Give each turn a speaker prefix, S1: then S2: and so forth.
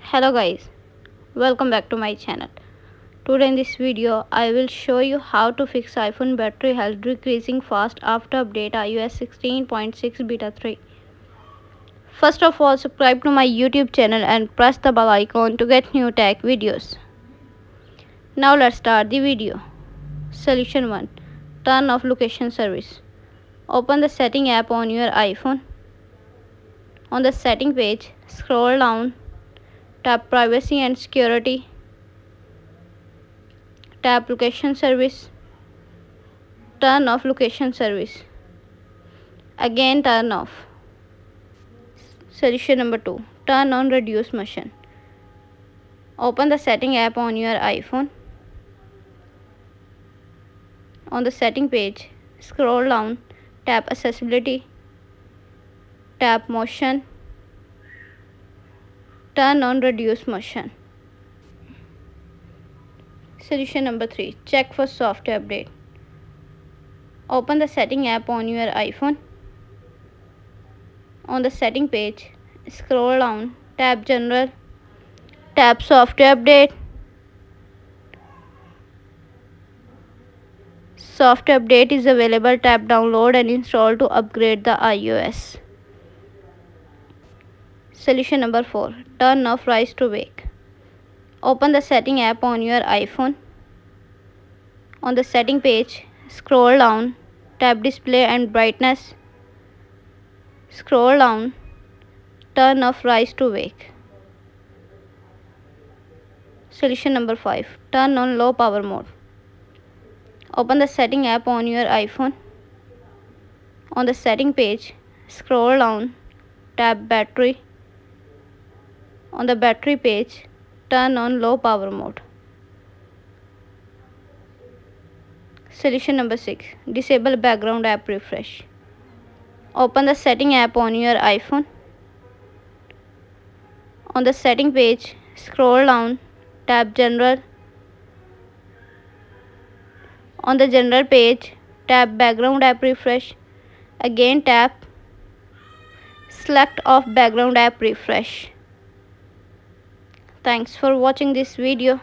S1: Hello guys, welcome back to my channel. Today in this video I will show you how to fix iPhone battery health decreasing fast after update iOS 16.6 beta 3. First of all, subscribe to my YouTube channel and press the bell icon to get new tech videos. Now let's start the video. Solution 1. Turn off location service. Open the setting app on your iPhone. On the setting page, scroll down, tap privacy and security, tap location service, turn off location service, again turn off. Solution number 2. Turn on reduce motion. Open the setting app on your iPhone. On the setting page, scroll down, tap accessibility, tap motion, turn on reduce motion. Solution number 3. Check for software update. Open the setting app on your iPhone. On the setting page, scroll down, tap general, tap software update. Software update is available. Tap download and install to upgrade the iOS. Solution number 4. Turn off rise to wake. Open the setting app on your iPhone. On the setting page, scroll down, tap display and brightness. Scroll down, turn off rise to wake. Solution number 5. Turn on low power mode. Open the setting app on your iPhone. On the setting page, scroll down, tap battery. On the battery page, turn on low power mode. Solution number 6. Disable background app refresh. Open the setting app on your iPhone. On the setting page, scroll down, tap general. On the general page, tap background app refresh. Again tap select off background app refresh. Thanks for watching this video.